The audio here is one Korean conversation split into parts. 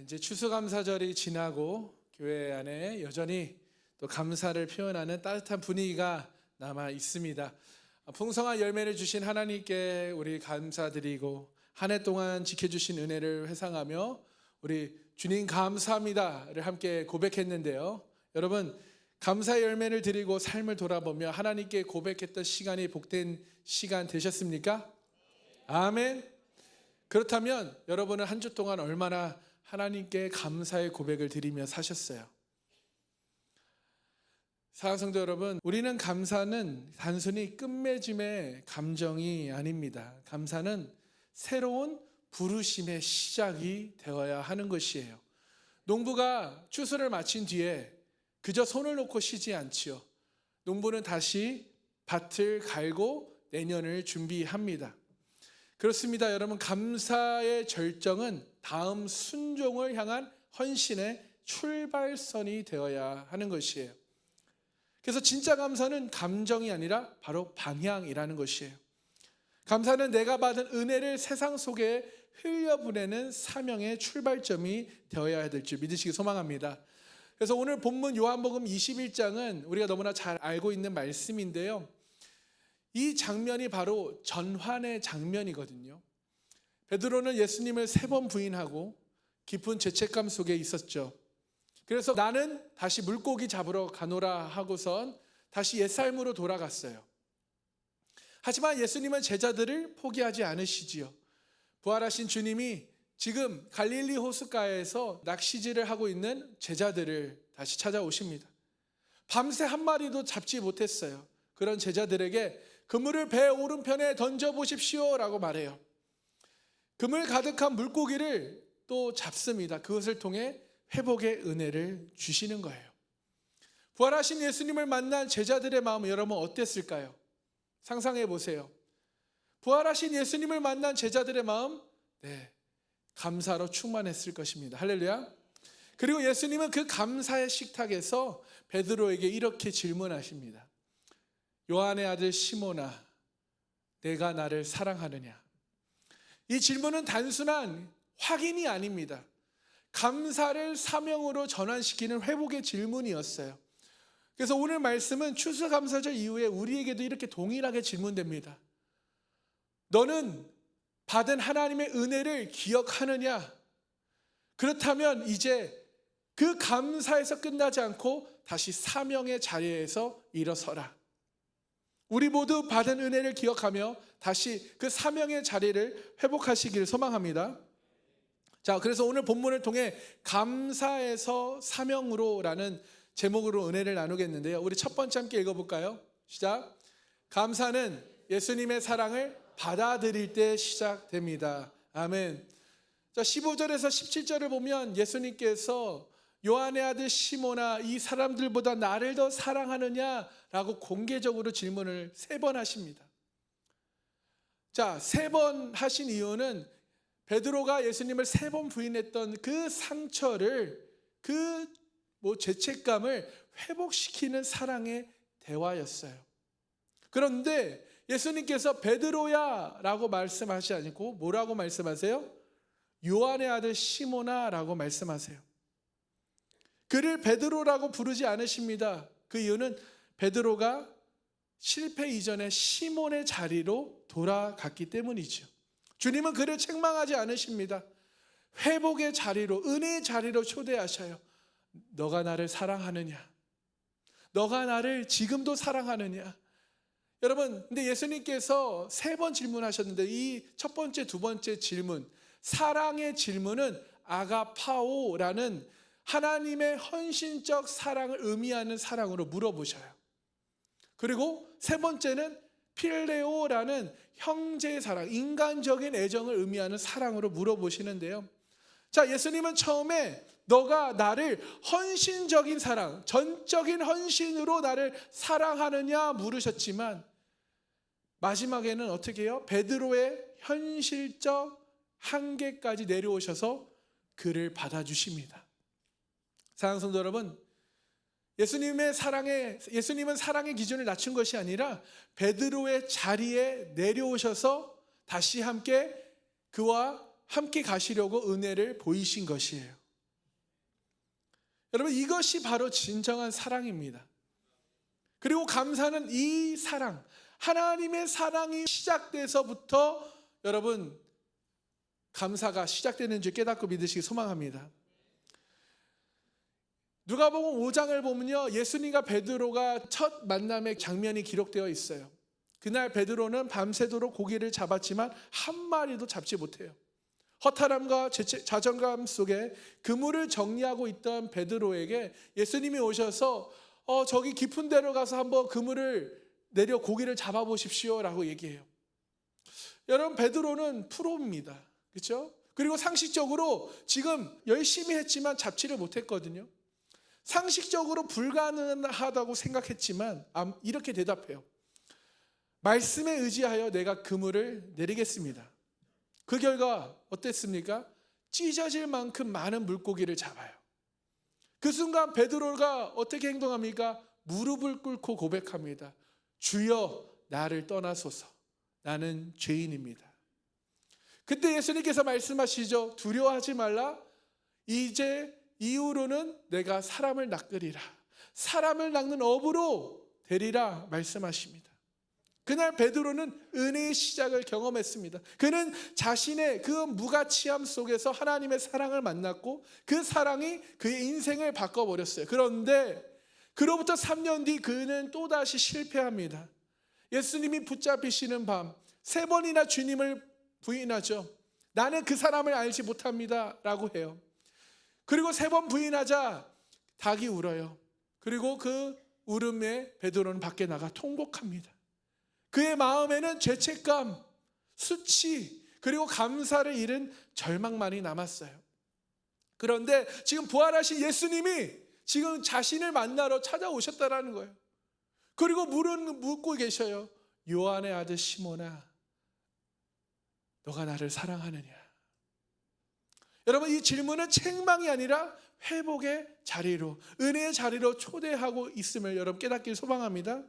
이제 추수감사절이 지나고 교회 안에 여전히 또 감사를 표현하는 따뜻한 분위기가 남아 있습니다. 풍성한 열매를 주신 하나님께 우리 감사드리고 한 해 동안 지켜주신 은혜를 회상하며 우리 주님 감사합니다를 함께 고백했는데요. 여러분, 감사의 열매를 드리고 삶을 돌아보며 하나님께 고백했던 시간이 복된 시간 되셨습니까? 아멘. 그렇다면 여러분은 한 주 동안 얼마나 하나님께 감사의 고백을 드리며 사셨어요? 사랑하는 성도 여러분, 우리는 감사는 단순히 끝맺음의 감정이 아닙니다. 감사는 새로운 부르심의 시작이 되어야 하는 것이에요. 농부가 추수를 마친 뒤에 그저 손을 놓고 쉬지 않지요. 농부는 다시 밭을 갈고 내년을 준비합니다. 그렇습니다. 여러분, 감사의 절정은 다음 순종을 향한 헌신의 출발선이 되어야 하는 것이에요. 그래서 진짜 감사는 감정이 아니라 바로 방향이라는 것이에요. 감사는 내가 받은 은혜를 세상 속에 흘려보내는 사명의 출발점이 되어야 될 줄 믿으시기 소망합니다. 그래서 오늘 본문 요한복음 21장은 우리가 너무나 잘 알고 있는 말씀인데요. 이 장면이 바로 전환의 장면이거든요. 베드로는 예수님을 3번 부인하고 깊은 죄책감 속에 있었죠. 그래서 나는 다시 물고기 잡으러 가노라 하고선 다시 옛삶으로 돌아갔어요. 하지만 예수님은 제자들을 포기하지 않으시지요. 부활하신 주님이 지금 갈릴리 호숫가에서 낚시질을 하고 있는 제자들을 다시 찾아오십니다. 밤새 한 마리도 잡지 못했어요. 그런 제자들에게 그물을 배 오른편에 던져보십시오 라고 말해요. 그물 가득한 물고기를 또 잡습니다. 그것을 통해 회복의 은혜를 주시는 거예요. 부활하신 예수님을 만난 제자들의 마음은 여러분 어땠을까요? 상상해 보세요. 부활하신 예수님을 만난 제자들의 마음, 감사로 충만했을 것입니다. 할렐루야. 그리고 예수님은 그 감사의 식탁에서 베드로에게 이렇게 질문하십니다. 요한의 아들 시몬아, 내가 나를 사랑하느냐? 이 질문은 단순한 확인이 아닙니다. 감사를 사명으로 전환시키는 회복의 질문이었어요. 그래서 오늘 말씀은 추수감사절 이후에 우리에게도 이렇게 동일하게 질문됩니다. 너는 받은 하나님의 은혜를 기억하느냐? 그렇다면 이제 그 감사에서 끝나지 않고 다시 사명의 자리에서 일어서라. 우리 모두 받은 은혜를 기억하며 다시 그 사명의 자리를 회복하시길 소망합니다. 자, 그래서 오늘 본문을 통해 감사에서 사명으로라는 제목으로 은혜를 나누겠는데요. 우리 첫 번째 함께 읽어볼까요? 시작. 감사는 예수님의 사랑을 받아들일 때 시작됩니다. 아멘. 자, 15절에서 17절을 보면 예수님께서 요한의 아들 시몬아, 이 사람들보다 나를 더 사랑하느냐라고 공개적으로 질문을 3번 하십니다. 자, 3번 하신 이유는 베드로가 예수님을 3번 부인했던 그 상처를, 그 죄책감을 회복시키는 사랑의 대화였어요. 그런데 예수님께서 베드로야 라고 말씀하시지 않고 뭐라고 말씀하세요? 요한의 아들 시몬아 라고 말씀하세요. 그를 베드로라고 부르지 않으십니다. 그 이유는 베드로가 실패 이전에 시몬의 자리로 돌아갔기 때문이죠. 주님은 그를 책망하지 않으십니다. 회복의 자리로, 은혜의 자리로 초대하셔요. 너가 나를 사랑하느냐? 너가 나를 지금도 사랑하느냐? 여러분, 근데 예수님께서 3번 질문하셨는데 이 첫 번째, 두 번째 질문, 사랑의 질문은 아가파오라는 하나님의 헌신적 사랑을 의미하는 사랑으로 물어보셔요. 그리고 3번째는 필레오라는 형제의 사랑, 인간적인 애정을 의미하는 사랑으로 물어보시는데요. 자, 예수님은 처음에 너가 나를 헌신적인 사랑, 전적인 헌신으로 나를 사랑하느냐 물으셨지만 마지막에는 어떻게 해요? 베드로의 현실적 한계까지 내려오셔서 그를 받아주십니다. 사랑하는 성도 여러분, 예수님은 사랑의 기준을 낮춘 것이 아니라 베드로의 자리에 내려오셔서 다시 함께 그와 함께 가시려고 은혜를 보이신 것이에요. 여러분, 이것이 바로 진정한 사랑입니다. 그리고 감사는 이 사랑, 하나님의 사랑이 시작돼서부터 여러분 감사가 시작되는 줄 깨닫고 믿으시기 소망합니다. 누가복음 5장을 보면요, 예수님과 베드로가 첫 만남의 장면이 기록되어 있어요. 그날 베드로는 밤새도록 고기를 잡았지만 한 마리도 잡지 못해요. 허탈함과 자존감 속에 그물을 정리하고 있던 베드로에게 예수님이 오셔서 저기 깊은 데로 가서 한번 그물을 내려 고기를 잡아보십시오 라고 얘기해요. 여러분, 베드로는 프로입니다. 그렇죠? 그리고 상식적으로 지금 열심히 했지만 잡지를 못했거든요. 상식적으로 불가능하다고 생각했지만 이렇게 대답해요. 말씀에 의지하여 내가 그물을 내리겠습니다. 그 결과 어땠습니까? 찢어질 만큼 많은 물고기를 잡아요. 그 순간 베드로가 어떻게 행동합니까? 무릎을 꿇고 고백합니다. 주여, 나를 떠나소서. 나는 죄인입니다. 그때 예수님께서 말씀하시죠. 두려워하지 말라. 이제 이후로는 내가 사람을 낚으리라. 사람을 낚는 업으로 되리라 말씀하십니다. 그날 베드로는 은혜의 시작을 경험했습니다. 그는 자신의 그 무가치함 속에서 하나님의 사랑을 만났고 그 사랑이 그의 인생을 바꿔버렸어요. 그런데 그로부터 3년 뒤 그는 또다시 실패합니다. 예수님이 붙잡히시는 밤 3번이나 주님을 부인하죠. 나는 그 사람을 알지 못합니다 라고 해요. 그리고 3번 부인하자 닭이 울어요. 그리고 그 울음에 베드로는 밖에 나가 통곡합니다. 그의 마음에는 죄책감, 수치, 그리고 감사를 잃은 절망만이 남았어요. 그런데 지금 부활하신 예수님이 지금 자신을 만나러 찾아오셨다라는 거예요. 그리고 묻고 계셔요. 요한의 아들 시몬아, 너가 나를 사랑하느냐? 여러분, 이 질문은 책망이 아니라 회복의 자리로, 은혜의 자리로 초대하고 있음을 여러분 깨닫길 소망합니다.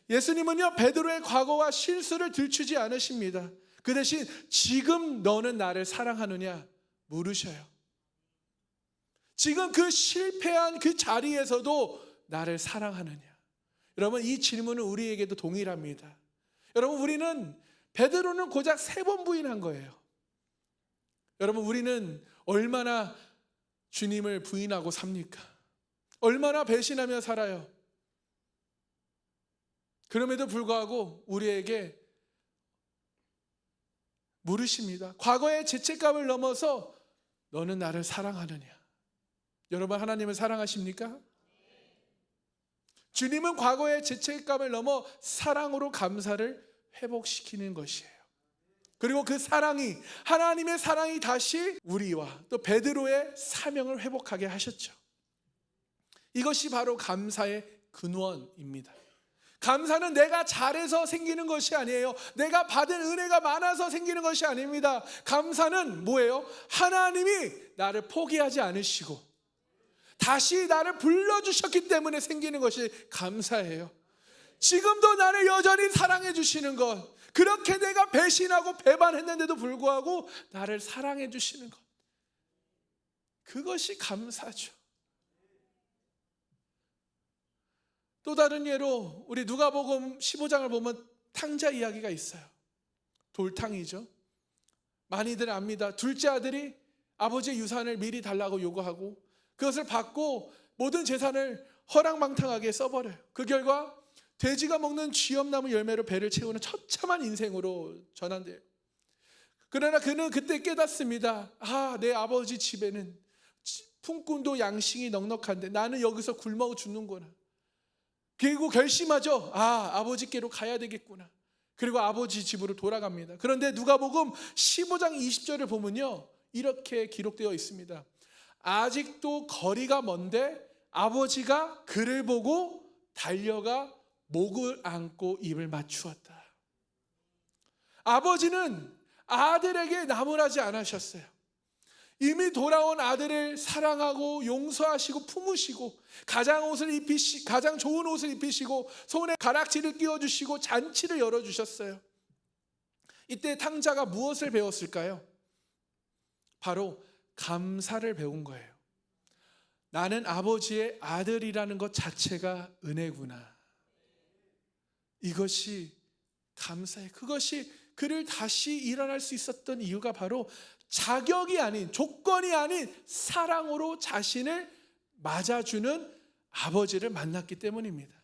예수님은요, 베드로의 과거와 실수를 들추지 않으십니다. 그 대신 지금 너는 나를 사랑하느냐 물으셔요. 지금 그 실패한 그 자리에서도 나를 사랑하느냐. 여러분, 이 질문은 우리에게도 동일합니다. 여러분, 우리는 베드로는 고작 3번 부인한 거예요. 여러분, 우리는 얼마나 주님을 부인하고 삽니까? 얼마나 배신하며 살아요? 그럼에도 불구하고 우리에게 물으십니다. 과거의 죄책감을 넘어서 너는 나를 사랑하느냐? 여러분, 하나님을 사랑하십니까? 주님은 과거의 죄책감을 넘어 사랑으로 감사를 회복시키는 것이에요. 그리고 그 사랑이, 하나님의 사랑이 다시 우리와 또 베드로의 사명을 회복하게 하셨죠. 이것이 바로 감사의 근원입니다. 감사는 내가 잘해서 생기는 것이 아니에요. 내가 받은 은혜가 많아서 생기는 것이 아닙니다. 감사는 뭐예요? 하나님이 나를 포기하지 않으시고 다시 나를 불러주셨기 때문에 생기는 것이 감사예요. 지금도 나를 여전히 사랑해 주시는 것, 그렇게 내가 배신하고 배반했는데도 불구하고 나를 사랑해 주시는 것, 그것이 감사죠. 또 다른 예로 우리 누가복음 15장을 보면 탕자 이야기가 있어요. 돌탕이죠. 많이들 압니다. 둘째 아들이 아버지의 유산을 미리 달라고 요구하고 그것을 받고 모든 재산을 허랑방탕하게 써버려요. 그 결과 돼지가 먹는 쥐엄나무 열매로 배를 채우는 처참한 인생으로 전환돼요. 그러나 그는 그때 깨닫습니다. 내 아버지 집에는 품꾼도 양식이 넉넉한데 나는 여기서 굶어 죽는구나. 그리고 결심하죠. 아버지께로 가야 되겠구나. 그리고 아버지 집으로 돌아갑니다. 그런데 누가복음 15장 20절을 보면요, 이렇게 기록되어 있습니다. 아직도 거리가 먼데 아버지가 그를 보고 달려가 목을 안고 입을 맞추었다. 아버지는 아들에게 나무라지 않으셨어요. 이미 돌아온 아들을 사랑하고 용서하시고 품으시고 가장 좋은 옷을 입히시고 손에 가락지를 끼워주시고 잔치를 열어주셨어요. 이때 탕자가 무엇을 배웠을까요? 바로 감사를 배운 거예요. 나는 아버지의 아들이라는 것 자체가 은혜구나. 이것이 감사해. 그것이 그를 다시 일어날 수 있었던 이유가 바로 자격이 아닌, 조건이 아닌 사랑으로 자신을 맞아주는 아버지를 만났기 때문입니다.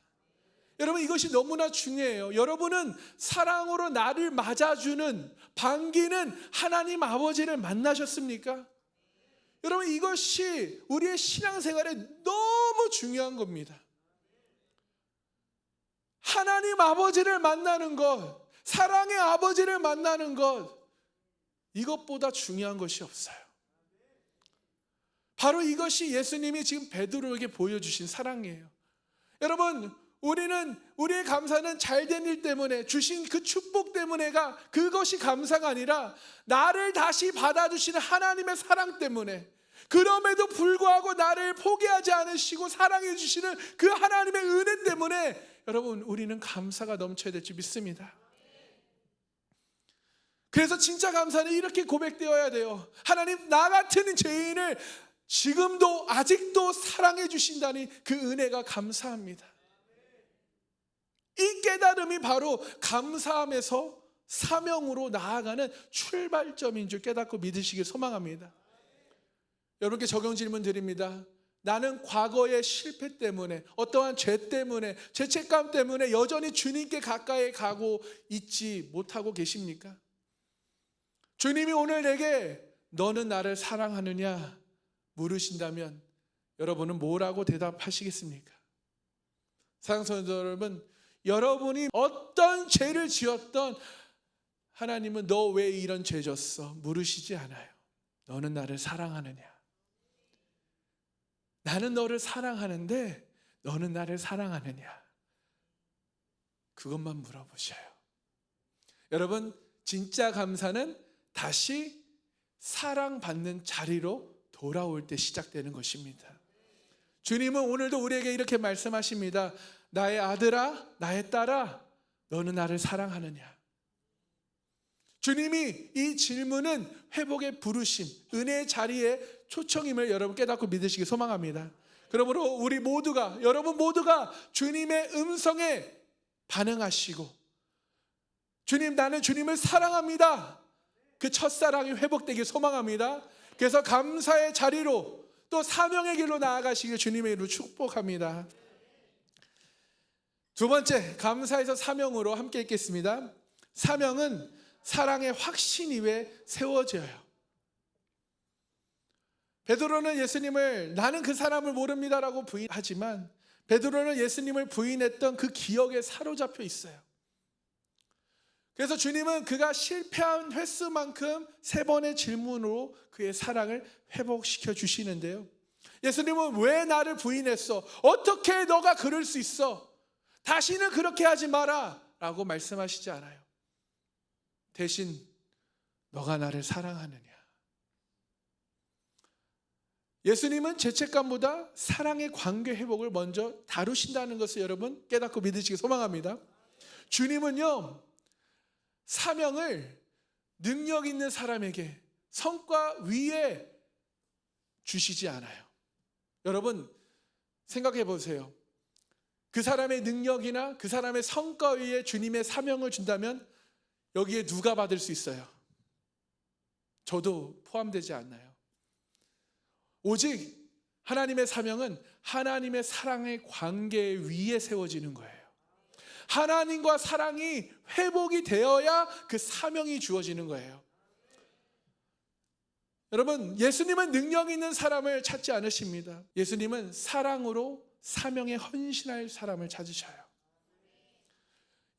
여러분, 이것이 너무나 중요해요. 여러분은 사랑으로 나를 맞아주는, 반기는 하나님 아버지를 만나셨습니까? 여러분, 이것이 우리의 신앙생활에 너무 중요한 겁니다. 하나님 아버지를 만나는 것, 사랑의 아버지를 만나는 것, 이것보다 중요한 것이 없어요. 바로 이것이 예수님이 지금 베드로에게 보여주신 사랑이에요. 여러분, 우리는 우리의 감사는 잘된 일 때문에, 주신 그 축복 때문에가, 그것이 감사가 아니라 나를 다시 받아주시는 하나님의 사랑 때문에, 그럼에도 불구하고 나를 포기하지 않으시고 사랑해 주시는 그 하나님의 은혜 때문에 여러분, 우리는 감사가 넘쳐야 될지 믿습니다. 그래서 진짜 감사는 이렇게 고백되어야 돼요. 하나님, 나 같은 죄인을 지금도 아직도 사랑해 주신다니 그 은혜가 감사합니다. 이 깨달음이 바로 감사함에서 사명으로 나아가는 출발점인 줄 깨닫고 믿으시길 소망합니다. 여러분께 적용 질문 드립니다. 나는 과거의 실패 때문에, 어떠한 죄 때문에, 죄책감 때문에 여전히 주님께 가까이 가고 있지 못하고 계십니까? 주님이 오늘 내게 너는 나를 사랑하느냐 물으신다면 여러분은 뭐라고 대답하시겠습니까? 사랑하는 성도 여러분, 여러분이 어떤 죄를 지었던 하나님은 너 왜 이런 죄 졌어? 물으시지 않아요. 너는 나를 사랑하느냐? 나는 너를 사랑하는데 너는 나를 사랑하느냐? 그것만 물어보셔요. 여러분, 진짜 감사는 다시 사랑받는 자리로 돌아올 때 시작되는 것입니다. 주님은 오늘도 우리에게 이렇게 말씀하십니다. 나의 아들아, 나의 딸아, 너는 나를 사랑하느냐? 주님이 이 질문은 회복의 부르심, 은혜의 자리에 초청임을 여러분 깨닫고 믿으시기 소망합니다. 그러므로 우리 모두가, 여러분 모두가 주님의 음성에 반응하시고, 주님, 나는 주님을 사랑합니다, 그 첫사랑이 회복되길 소망합니다. 그래서 감사의 자리로 또 사명의 길로 나아가시길 주님의 이름으로 축복합니다. 두 번째, 감사에서 사명으로 함께 읽겠습니다. 사명은 사랑의 확신 위에 세워져요. 베드로는 예수님을 나는 그 사람을 모릅니다라고 부인하지만 베드로는 예수님을 부인했던 그 기억에 사로잡혀 있어요. 그래서 주님은 그가 실패한 횟수만큼 3번의 질문으로 그의 사랑을 회복시켜 주시는데요. 예수님은 왜 나를 부인했어? 어떻게 너가 그럴 수 있어? 다시는 그렇게 하지 마라 라고 말씀하시지 않아요. 대신 너가 나를 사랑하느냐? 예수님은 죄책감보다 사랑의 관계 회복을 먼저 다루신다는 것을 여러분 깨닫고 믿으시기 소망합니다. 주님은요, 사명을 능력 있는 사람에게 성과 위에 주시지 않아요. 여러분 생각해 보세요. 그 사람의 능력이나 그 사람의 성과 위에 주님의 사명을 준다면 여기에 누가 받을 수 있어요? 저도 포함되지 않나요? 오직 하나님의 사명은 하나님의 사랑의 관계 위에 세워지는 거예요. 하나님과 사랑이 회복이 되어야 그 사명이 주어지는 거예요. 여러분, 예수님은 능력 있는 사람을 찾지 않으십니다. 예수님은 사랑으로 사명에 헌신할 사람을 찾으셔요.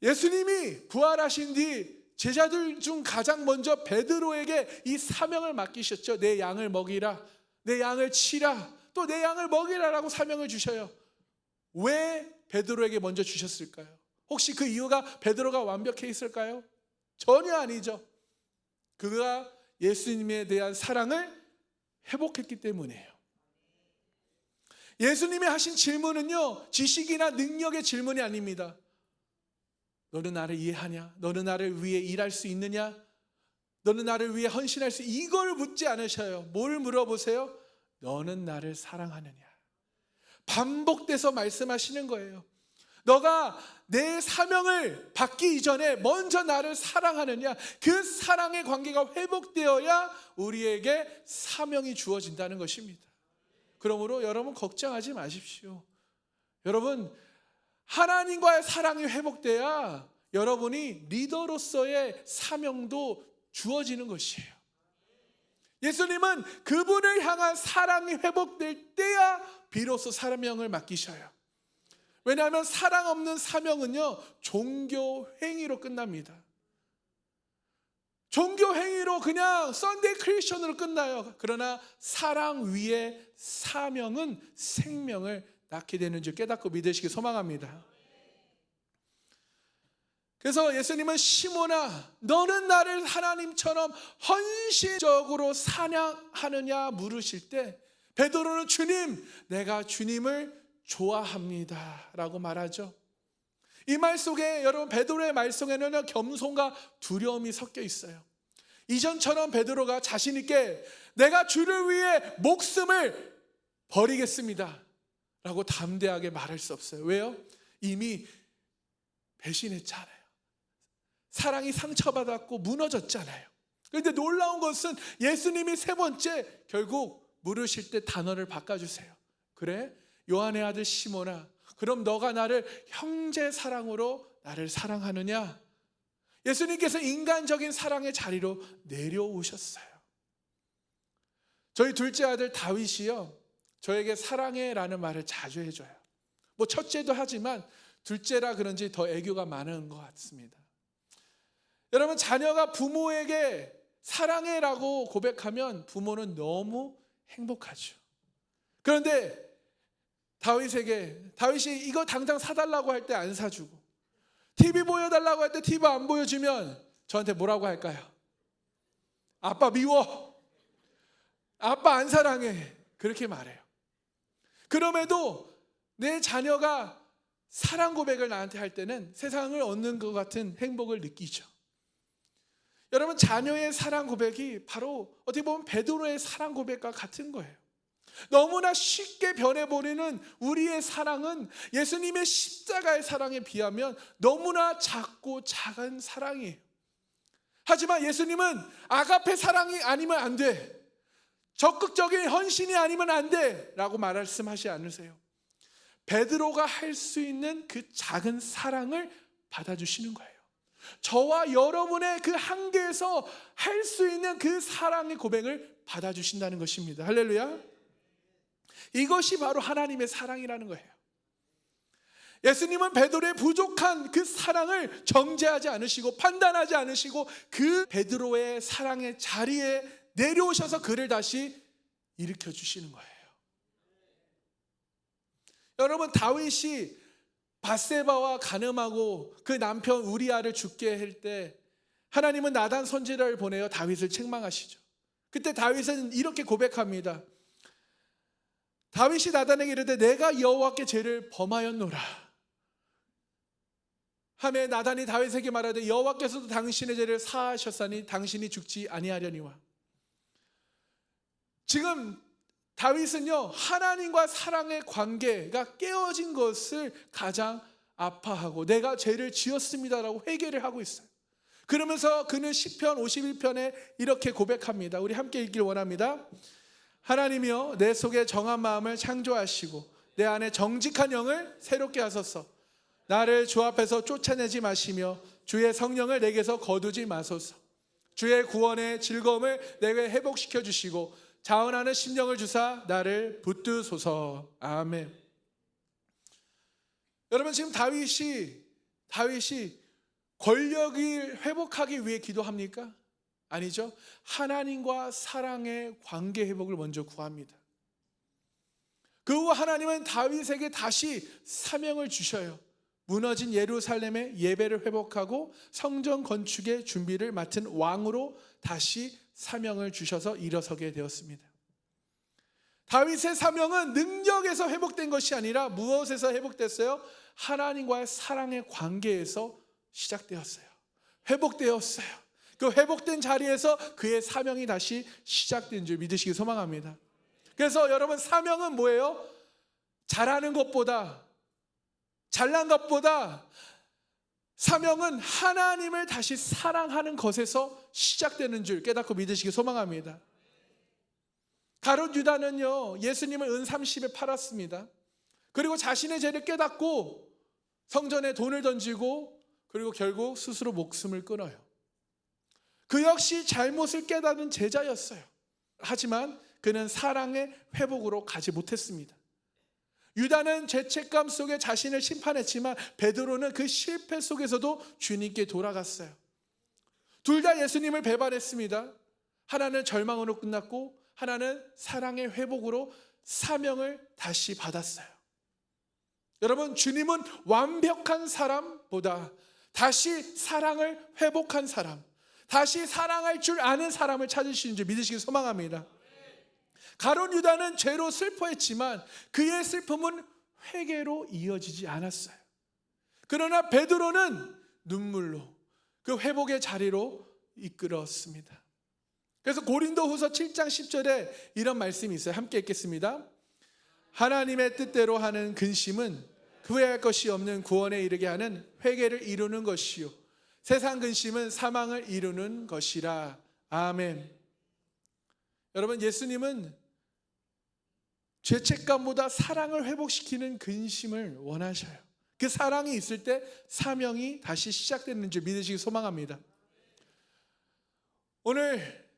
예수님이 부활하신 뒤 제자들 중 가장 먼저 베드로에게 이 사명을 맡기셨죠. 내 양을 먹이라, 내 양을 치라, 또 내 양을 먹이라라고 사명을 주셔요. 왜 베드로에게 먼저 주셨을까요? 혹시 그 이유가 베드로가 완벽해 있을까요? 전혀 아니죠. 그가 예수님에 대한 사랑을 회복했기 때문이에요. 예수님이 하신 질문은요, 지식이나 능력의 질문이 아닙니다. 너는 나를 이해하냐? 너는 나를 위해 일할 수 있느냐? 너는 나를 위해 헌신할 수, 이걸 묻지 않으셔요. 뭘 물어보세요? 너는 나를 사랑하느냐? 반복돼서 말씀하시는 거예요. 너가 내 사명을 받기 이전에 먼저 나를 사랑하느냐, 그 사랑의 관계가 회복되어야 우리에게 사명이 주어진다는 것입니다. 그러므로 여러분 걱정하지 마십시오. 여러분, 하나님과의 사랑이 회복돼야 여러분이 리더로서의 사명도 주어지는 것이에요. 예수님은 그분을 향한 사랑이 회복될 때야 비로소 사명을 맡기셔요. 왜냐하면 사랑 없는 사명은요, 종교 행위로 끝납니다. 종교 행위로 그냥 썬데이 크리스천으로 끝나요. 그러나 사랑 위에 사명은 생명을 낳게 되는 줄 깨닫고 믿으시기 소망합니다. 그래서 예수님은 시몬아, 너는 나를 하나님처럼 헌신적으로 사랑하느냐 물으실 때 베드로는 주님, 내가 주님을 좋아합니다 라고 말하죠. 이 말 속에 여러분, 베드로의 말 속에는 겸손과 두려움이 섞여 있어요. 이전처럼 베드로가 자신 있게 내가 주를 위해 목숨을 버리겠습니다 라고 담대하게 말할 수 없어요. 왜요? 이미 배신했잖아요. 사랑이 상처받았고 무너졌잖아요. 그런데 놀라운 것은 예수님이 세 번째 결국 물으실 때 단어를 바꿔주세요. 그래? 요한의 아들 시몬아, 그럼 너가 나를 형제 사랑으로 나를 사랑하느냐? 예수님께서 인간적인 사랑의 자리로 내려오셨어요. 저희 둘째 아들 다윗이요, 저에게 사랑해라는 말을 자주 해줘요. 뭐 첫째도 하지만 둘째라 그런지 더 애교가 많은 것 같습니다. 여러분, 자녀가 부모에게 사랑해라고 고백하면 부모는 너무 행복하죠. 그런데 다윗이 이거 당장 사달라고 할 때 안 사주고, TV 보여달라고 할 때 TV 안 보여주면 저한테 뭐라고 할까요? 아빠 미워, 아빠 안 사랑해, 그렇게 말해요. 그럼에도 내 자녀가 사랑 고백을 나한테 할 때는 세상을 얻는 것 같은 행복을 느끼죠. 여러분, 자녀의 사랑 고백이 바로 어떻게 보면 베드로의 사랑 고백과 같은 거예요. 너무나 쉽게 변해버리는 우리의 사랑은 예수님의 십자가의 사랑에 비하면 너무나 작고 작은 사랑이에요. 하지만 예수님은 아가페 사랑이 아니면 안 돼, 적극적인 헌신이 아니면 안 돼 라고 말씀하지 않으세요. 베드로가 할 수 있는 그 작은 사랑을 받아주시는 거예요. 저와 여러분의 그 한계에서 할 수 있는 그 사랑의 고백을 받아주신다는 것입니다. 할렐루야. 이것이 바로 하나님의 사랑이라는 거예요. 예수님은 베드로의 부족한 그 사랑을 정죄하지 않으시고 판단하지 않으시고 그 베드로의 사랑의 자리에 내려오셔서 그를 다시 일으켜 주시는 거예요. 여러분, 다윗이 밧세바와 간음하고 그 남편 우리아를 죽게 할 때 하나님은 나단 선지자를 보내어 다윗을 책망하시죠. 그때 다윗은 이렇게 고백합니다. 다윗이 나단에게 이르되 내가 여호와께 죄를 범하였노라 하매 나단이 다윗에게 말하되 여호와께서도 당신의 죄를 사하셨사니 당신이 죽지 아니하려니와. 지금 다윗은요, 하나님과 사랑의 관계가 깨어진 것을 가장 아파하고 내가 죄를 지었습니다라고 회개를 하고 있어요. 그러면서 그는 시편 51편에 이렇게 고백합니다. 우리 함께 읽길 원합니다. 하나님이여, 내 속에 정한 마음을 창조하시고 내 안에 정직한 영을 새롭게 하소서. 나를 주 앞에서 쫓아내지 마시며 주의 성령을 내게서 거두지 마소서. 주의 구원의 즐거움을 내게 회복시켜 주시고 자원하는 심령을 주사 나를 붙드소서. 아멘. 여러분, 지금 다윗이 권력을 회복하기 위해 기도합니까? 아니죠. 하나님과 사랑의 관계 회복을 먼저 구합니다. 그 후 하나님은 다윗에게 다시 사명을 주셔요. 무너진 예루살렘의 예배를 회복하고 성전 건축의 준비를 맡은 왕으로 다시 사명을 주셔서 일어서게 되었습니다. 다윗의 사명은 능력에서 회복된 것이 아니라 무엇에서 회복됐어요? 하나님과의 사랑의 관계에서 시작되었어요. 회복되었어요. 그 회복된 자리에서 그의 사명이 다시 시작된 줄 믿으시기 소망합니다. 그래서 여러분, 사명은 뭐예요? 잘하는 것보다, 잘난 것보다 사명은 하나님을 다시 사랑하는 것에서 시작되는 줄 깨닫고 믿으시기 소망합니다. 가룟 유다는요, 예수님을 은 30에 팔았습니다. 그리고 자신의 죄를 깨닫고 성전에 돈을 던지고 그리고 결국 스스로 목숨을 끊어요. 그 역시 잘못을 깨닫은 제자였어요. 하지만 그는 사랑의 회복으로 가지 못했습니다. 유다는 죄책감 속에 자신을 심판했지만 베드로는 그 실패 속에서도 주님께 돌아갔어요. 둘 다 예수님을 배반했습니다. 하나는 절망으로 끝났고 하나는 사랑의 회복으로 사명을 다시 받았어요. 여러분, 주님은 완벽한 사람보다 다시 사랑을 회복한 사람, 다시 사랑할 줄 아는 사람을 찾으시는 줄 믿으시기 소망합니다. 가룟 유다는 죄로 슬퍼했지만 그의 슬픔은 회개로 이어지지 않았어요. 그러나 베드로는 눈물로 그 회복의 자리로 이끌었습니다. 그래서 고린도후서 7장 10절에 이런 말씀이 있어요. 함께 읽겠습니다. 하나님의 뜻대로 하는 근심은 후회할 것이 없는 구원에 이르게 하는 회개를 이루는 것이요 세상 근심은 사망을 이루는 것이라. 아멘. 여러분, 예수님은 죄책감보다 사랑을 회복시키는 근심을 원하셔요. 그 사랑이 있을 때 사명이 다시 시작되는 줄 믿으시기 소망합니다. 오늘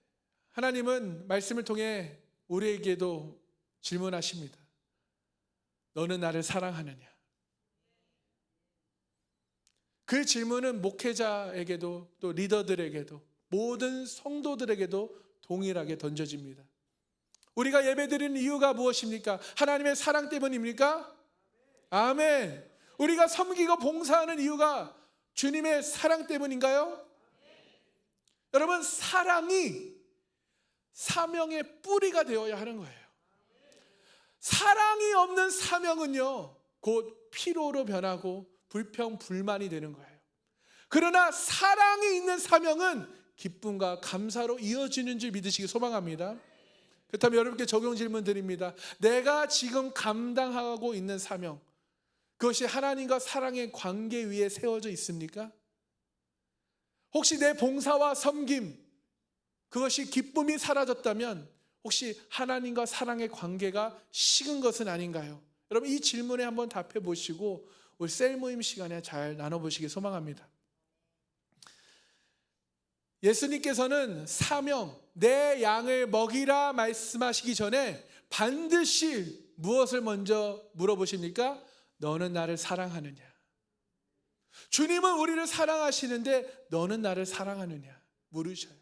하나님은 말씀을 통해 우리에게도 질문하십니다. 너는 나를 사랑하느냐? 그 질문은 목회자에게도 또 리더들에게도 모든 성도들에게도 동일하게 던져집니다. 우리가 예배드리는 이유가 무엇입니까? 하나님의 사랑 때문입니까? 아멘. 우리가 섬기고 봉사하는 이유가 주님의 사랑 때문인가요? 여러분, 사랑이 사명의 뿌리가 되어야 하는 거예요. 사랑이 없는 사명은요, 곧 피로로 변하고 불평, 불만이 되는 거예요. 그러나 사랑이 있는 사명은 기쁨과 감사로 이어지는 줄 믿으시기 소망합니다. 그렇다면 여러분께 적용 질문 드립니다. 내가 지금 감당하고 있는 사명, 그것이 하나님과 사랑의 관계 위에 세워져 있습니까? 혹시 내 봉사와 섬김, 그것이 기쁨이 사라졌다면 혹시 하나님과 사랑의 관계가 식은 것은 아닌가요? 여러분, 이 질문에 한번 답해 보시고 우리 셀 모임 시간에 잘 나눠보시기 소망합니다. 예수님께서는 사명, 내 양을 먹이라 말씀하시기 전에 반드시 무엇을 먼저 물어보십니까? 너는 나를 사랑하느냐? 주님은 우리를 사랑하시는데 너는 나를 사랑하느냐? 물으셔요.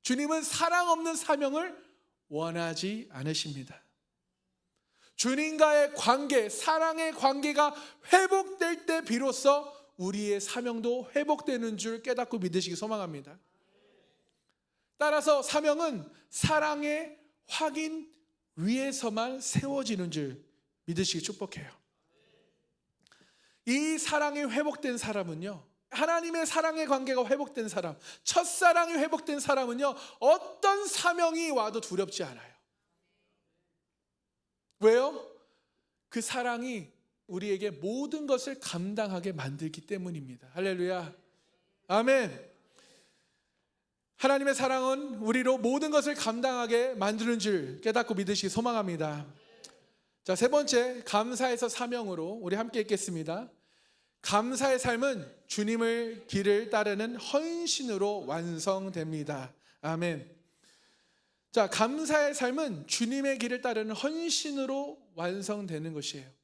주님은 사랑 없는 사명을 원하지 않으십니다. 주님과의 관계, 사랑의 관계가 회복될 때 비로소 우리의 사명도 회복되는 줄 깨닫고 믿으시기 소망합니다. 따라서 사명은 사랑의 확인 위에서만 세워지는 줄 믿으시기 축복해요. 이 사랑이 회복된 사람은요, 하나님의 사랑의 관계가 회복된 사람, 첫사랑이 회복된 사람은요, 어떤 사명이 와도 두렵지 않아요. 왜요? 그 사랑이 우리에게 모든 것을 감당하게 만들기 때문입니다. 할렐루야. 아멘. 하나님의 사랑은 우리로 모든 것을 감당하게 만드는 줄 깨닫고 믿으시기 소망합니다. 자, 세 번째, 감사에서 사명으로 우리 함께 읽겠습니다. 감사의 삶은 주님의 길을 따르는 헌신으로 완성됩니다. 아멘. 자, 감사의 삶은 주님의 길을 따르는 헌신으로 완성되는 것이에요.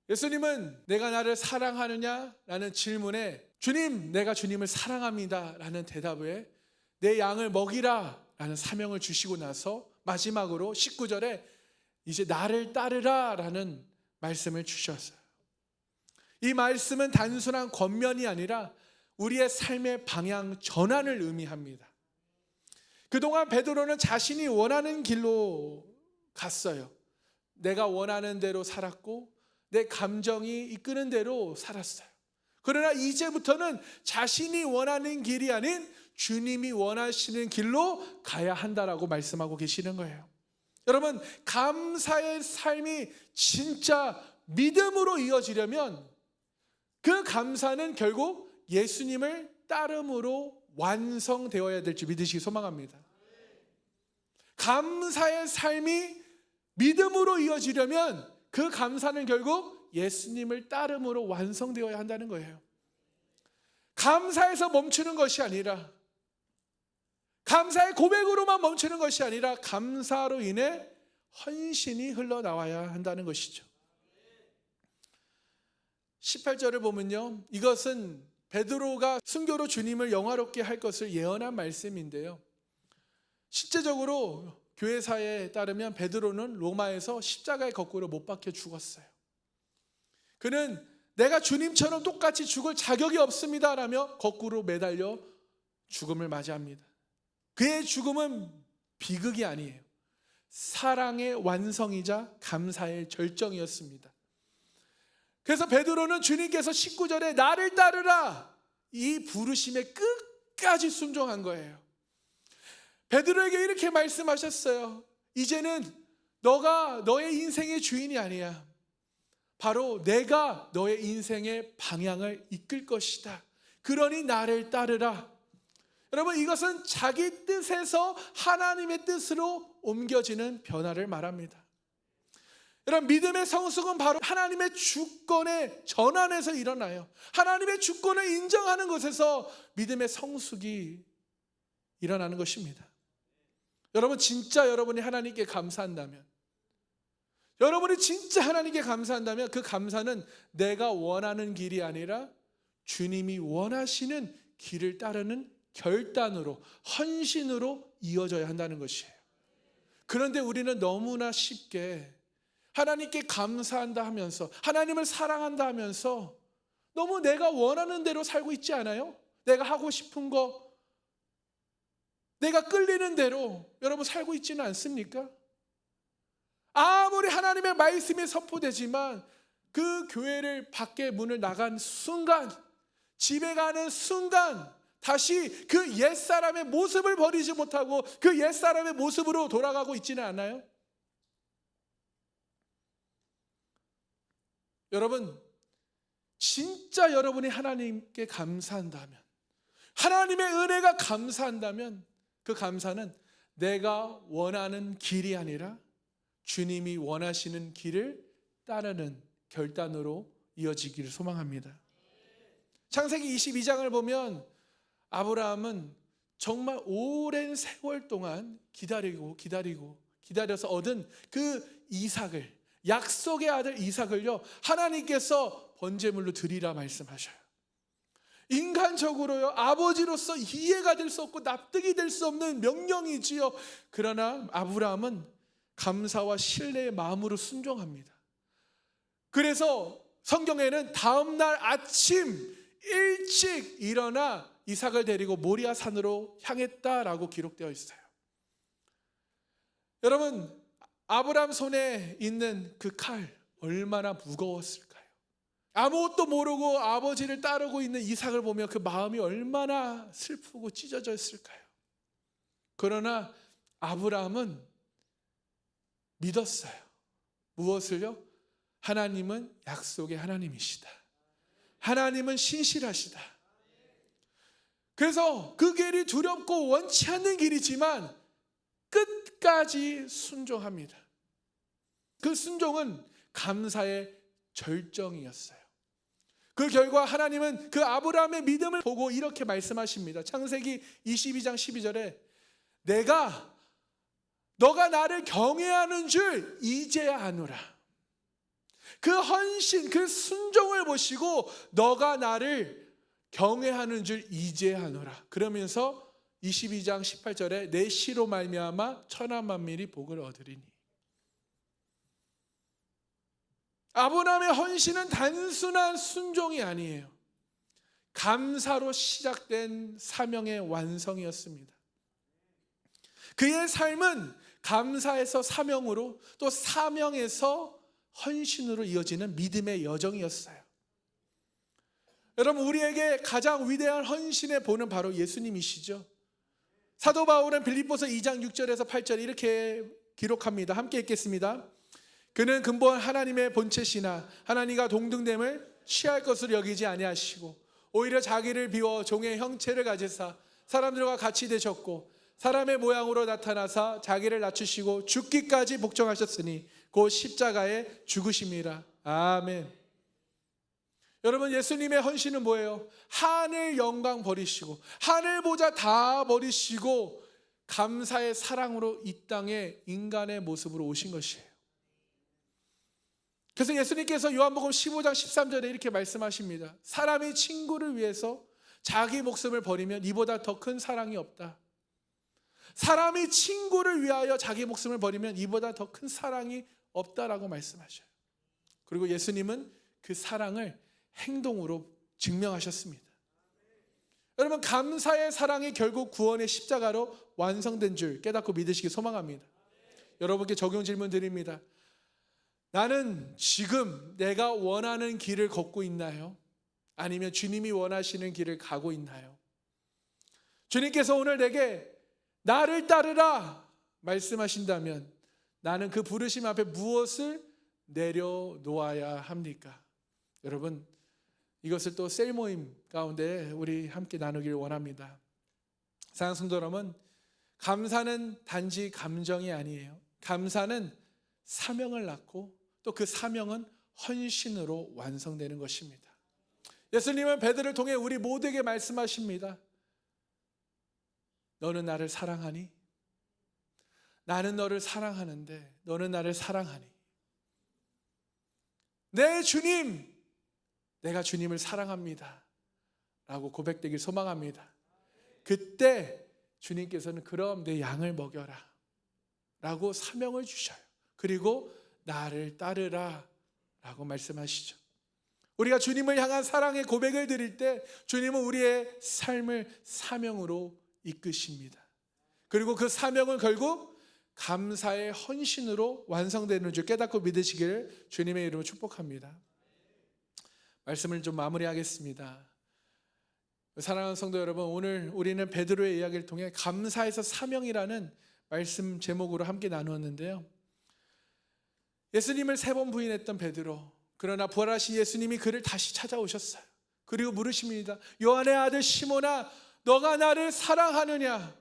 예수님은 내가 나를 사랑하느냐? 라는 질문에 주님, 내가 주님을 사랑합니다 라는 대답에 내 양을 먹이라 라는 사명을 주시고 나서 마지막으로 19절에 이제 나를 따르라 라는 말씀을 주셨어요. 이 말씀은 단순한 권면이 아니라 우리의 삶의 방향 전환을 의미합니다. 그동안 베드로는 자신이 원하는 길로 갔어요. 내가 원하는 대로 살았고 내 감정이 이끄는 대로 살았어요. 그러나 이제부터는 자신이 원하는 길이 아닌 주님이 원하시는 길로 가야 한다라고 말씀하고 계시는 거예요. 여러분, 감사의 삶이 진짜 믿음으로 이어지려면 그 감사는 결국 예수님을 따름으로 완성되어야 될 줄 믿으시기 소망합니다. 감사의 삶이 믿음으로 이어지려면 그 감사는 결국 예수님을 따름으로 완성되어야 한다는 거예요. 감사에서 멈추는 것이 아니라, 감사의 고백으로만 멈추는 것이 아니라 감사로 인해 헌신이 흘러나와야 한다는 것이죠. 18절을 보면요, 이것은 베드로가 순교로 주님을 영화롭게 할 것을 예언한 말씀인데요, 실제적으로 교회사에 따르면 베드로는 로마에서 십자가에 거꾸로 못 박혀 죽었어요. 그는 내가 주님처럼 똑같이 죽을 자격이 없습니다 라며 거꾸로 매달려 죽음을 맞이합니다. 그의 죽음은 비극이 아니에요. 사랑의 완성이자 감사의 절정이었습니다. 그래서 베드로는 주님께서 19절에 나를 따르라, 이 부르심에 끝까지 순종한 거예요. 베드로에게 이렇게 말씀하셨어요. 이제는 너가 너의 인생의 주인이 아니야. 바로 내가 너의 인생의 방향을 이끌 것이다. 그러니 나를 따르라. 여러분, 이것은 자기 뜻에서 하나님의 뜻으로 옮겨지는 변화를 말합니다. 여러분, 믿음의 성숙은 바로 하나님의 주권의 전환에서 일어나요. 하나님의 주권을 인정하는 것에서 믿음의 성숙이 일어나는 것입니다. 여러분, 진짜 여러분이 하나님께 감사한다면, 여러분이 진짜 하나님께 감사한다면 그 감사는 내가 원하는 길이 아니라 주님이 원하시는 길을 따르는 결단으로, 헌신으로 이어져야 한다는 것이에요. 그런데 우리는 너무나 쉽게 하나님께 감사한다 하면서, 하나님을 사랑한다 하면서 너무 내가 원하는 대로 살고 있지 않아요? 내가 하고 싶은 거, 내가 끌리는 대로 여러분 살고 있지는 않습니까? 아무리 하나님의 말씀이 선포되지만 그 교회를 밖에 문을 나간 순간, 집에 가는 순간 다시 그 옛사람의 모습을 버리지 못하고 그 옛사람의 모습으로 돌아가고 있지는 않아요? 여러분, 진짜 여러분이 하나님께 감사한다면, 하나님의 은혜가 감사한다면 그 감사는 내가 원하는 길이 아니라 주님이 원하시는 길을 따르는 결단으로 이어지기를 소망합니다. 창세기 22장을 보면 아브라함은 정말 오랜 세월 동안 기다려서 얻은 그 이삭을, 약속의 아들 이삭을요, 하나님께서 번제물로 드리라 말씀하셔요. 인간적으로요, 아버지로서 이해가 될 수 없고 납득이 될 수 없는 명령이지요. 그러나 아브라함은 감사와 신뢰의 마음으로 순종합니다. 그래서 성경에는 다음날 아침 일찍 일어나 이삭을 데리고 모리아 산으로 향했다라고 기록되어 있어요. 여러분, 아브라함 손에 있는 그 칼 얼마나 무거웠을까요? 아무것도 모르고 아버지를 따르고 있는 이삭을 보며 그 마음이 얼마나 슬프고 찢어져 있을까요? 그러나 아브라함은 믿었어요. 무엇을요? 하나님은 약속의 하나님이시다. 하나님은 신실하시다. 그래서 그 길이 두렵고 원치 않는 길이지만 끝까지 순종합니다. 그 순종은 감사의 절정이었어요. 그 결과 하나님은 그 아브라함의 믿음을 보고 이렇게 말씀하십니다. 창세기 22장 12절에 너가 나를 경외하는 줄 이제야 아노라. 그 헌신, 그 순종을 보시고 너가 나를 경외하는 줄 이제야 아노라. 그러면서 22장 18절에 내 시로 말미암아 천하 만민이 복을 얻으리니. 아브라함의 헌신은 단순한 순종이 아니에요. 감사로 시작된 사명의 완성이었습니다. 그의 삶은 감사에서 사명으로, 또 사명에서 헌신으로 이어지는 믿음의 여정이었어요. 여러분, 우리에게 가장 위대한 헌신의 본은 바로 예수님이시죠. 사도 바울은 빌립보서 2장 6절에서 8절 이렇게 기록합니다. 함께 읽겠습니다. 그는 근본 하나님의 본체시나 하나님과 동등됨을 취할 것으로 여기지 아니하시고 오히려 자기를 비워 종의 형체를 가지사 사람들과 같이 되셨고 사람의 모양으로 나타나사 자기를 낮추시고 죽기까지 복종하셨으니 곧 십자가에 죽으심이라. 아멘. 여러분, 예수님의 헌신은 뭐예요? 하늘 영광 버리시고 하늘 보좌 다 버리시고 감사의 사랑으로 이 땅에 인간의 모습으로 오신 것이에요. 그래서 예수님께서 요한복음 15장 13절에 이렇게 말씀하십니다. 사람이 친구를 위해서 자기 목숨을 버리면 이보다 더 큰 사랑이 없다. 사람이 친구를 위하여 자기 목숨을 버리면 이보다 더 큰 사랑이 없다라고 말씀하셔요. 그리고 예수님은 그 사랑을 행동으로 증명하셨습니다. 여러분, 감사의 사랑이 결국 구원의 십자가로 완성된 줄 깨닫고 믿으시기 소망합니다. 여러분께 적용 질문 드립니다. 나는 지금 내가 원하는 길을 걷고 있나요? 아니면 주님이 원하시는 길을 가고 있나요? 주님께서 오늘 내게 나를 따르라 말씀하신다면 나는 그 부르심 앞에 무엇을 내려놓아야 합니까? 여러분, 이것을 또 셀 모임 가운데 우리 함께 나누길 원합니다. 사랑하는 성도 여러분, 감사는 단지 감정이 아니에요. 감사는 사명을 낳고 또 그 사명은 헌신으로 완성되는 것입니다. 예수님은 베드로를 통해 우리 모두에게 말씀하십니다. 너는 나를 사랑하니? 나는 너를 사랑하는데 너는 나를 사랑하니? 내 주님, 내가 주님을 사랑합니다 라고 고백되길 소망합니다. 그때 주님께서는 그럼 내 양을 먹여라 라고 사명을 주셔요. 그리고 나를 따르라 라고 말씀하시죠. 우리가 주님을 향한 사랑의 고백을 드릴 때 주님은 우리의 삶을 사명으로 이끄십니다. 그리고 그 사명은 결국 감사의 헌신으로 완성되는 줄 깨닫고 믿으시기를 주님의 이름으로 축복합니다. 말씀을 좀 마무리하겠습니다. 사랑하는 성도 여러분, 오늘 우리는 베드로의 이야기를 통해 감사에서 사명이라는 말씀 제목으로 함께 나누었는데요. 예수님을 3번 부인했던 베드로, 그러나 부활하신 예수님이 그를 다시 찾아오셨어요. 그리고 물으십니다. 요한의 아들 시몬아, 너가 나를 사랑하느냐?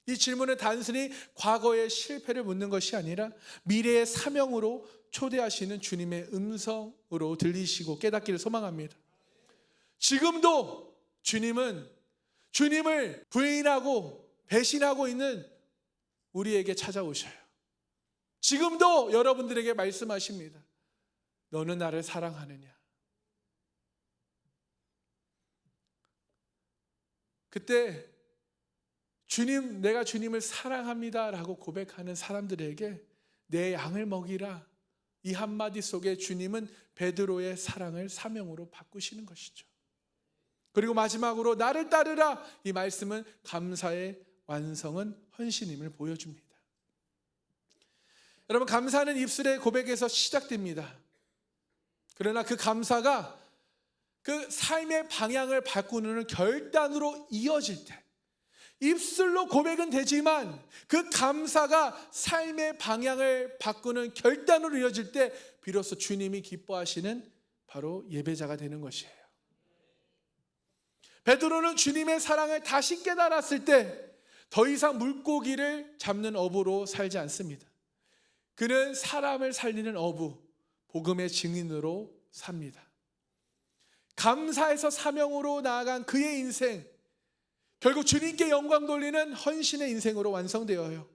이 질문은 단순히 과거의 실패를 묻는 것이 아니라 미래의 사명으로 초대하시는 주님의 음성으로 들리시고 깨닫기를 소망합니다. 지금도 주님은 주님을 부인하고 배신하고 있는 우리에게 찾아오셔요. 지금도 여러분들에게 말씀하십니다. 너는 나를 사랑하느냐? 그때 주님, 내가 주님을 사랑합니다 라고 고백하는 사람들에게 내 양을 먹이라, 이 한마디 속에 주님은 베드로의 사랑을 사명으로 바꾸시는 것이죠. 그리고 마지막으로 나를 따르라, 이 말씀은 감사의 완성은 헌신임을 보여줍니다. 여러분, 감사는 입술의 고백에서 시작됩니다. 그러나 그 감사가 그 삶의 방향을 바꾸는 결단으로 이어질 때, 입술로 고백은 되지만 그 감사가 삶의 방향을 바꾸는 결단으로 이어질 때 비로소 주님이 기뻐하시는 바로 예배자가 되는 것이에요. 베드로는 주님의 사랑을 다시 깨달았을 때 더 이상 물고기를 잡는 어부로 살지 않습니다. 그는 사람을 살리는 어부, 복음의 증인으로 삽니다. 감사에서 사명으로 나아간 그의 인생, 결국 주님께 영광 돌리는 헌신의 인생으로 완성되어요.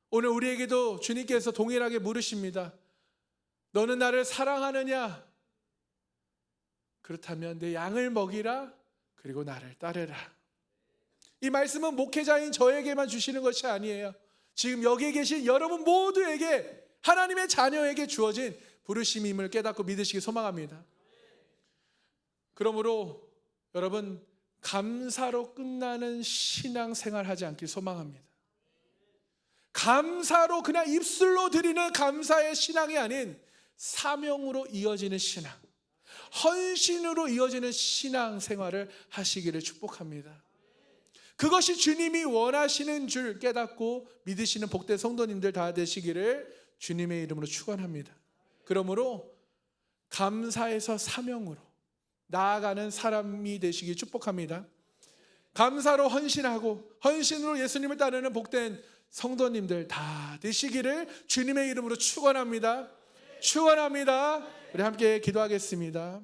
오늘 우리에게도 주님께서 동일하게 물으십니다. 너는 나를 사랑하느냐? 그렇다면 내 양을 먹이라, 그리고 나를 따르라. 이 말씀은 목회자인 저에게만 주시는 것이 아니에요. 지금 여기에 계신 여러분 모두에게, 하나님의 자녀에게 주어진 부르심임을 깨닫고 믿으시기 소망합니다. 그러므로 여러분, 감사로 끝나는 신앙생활 하지 않길 소망합니다. 감사로 그냥 입술로 드리는 감사의 신앙이 아닌 사명으로 이어지는 신앙, 헌신으로 이어지는 신앙생활을 하시기를 축복합니다. 그것이 주님이 원하시는 줄 깨닫고 믿으시는 복된 성도님들 다 되시기를 주님의 이름으로 축원합니다. 그러므로 감사에서 사명으로 나아가는 사람이 되시기 축복합니다. 감사로 헌신하고 헌신으로 예수님을 따르는 복된 성도님들 다 되시기를 주님의 이름으로 축원합니다. 축원합니다. 우리 함께 기도하겠습니다.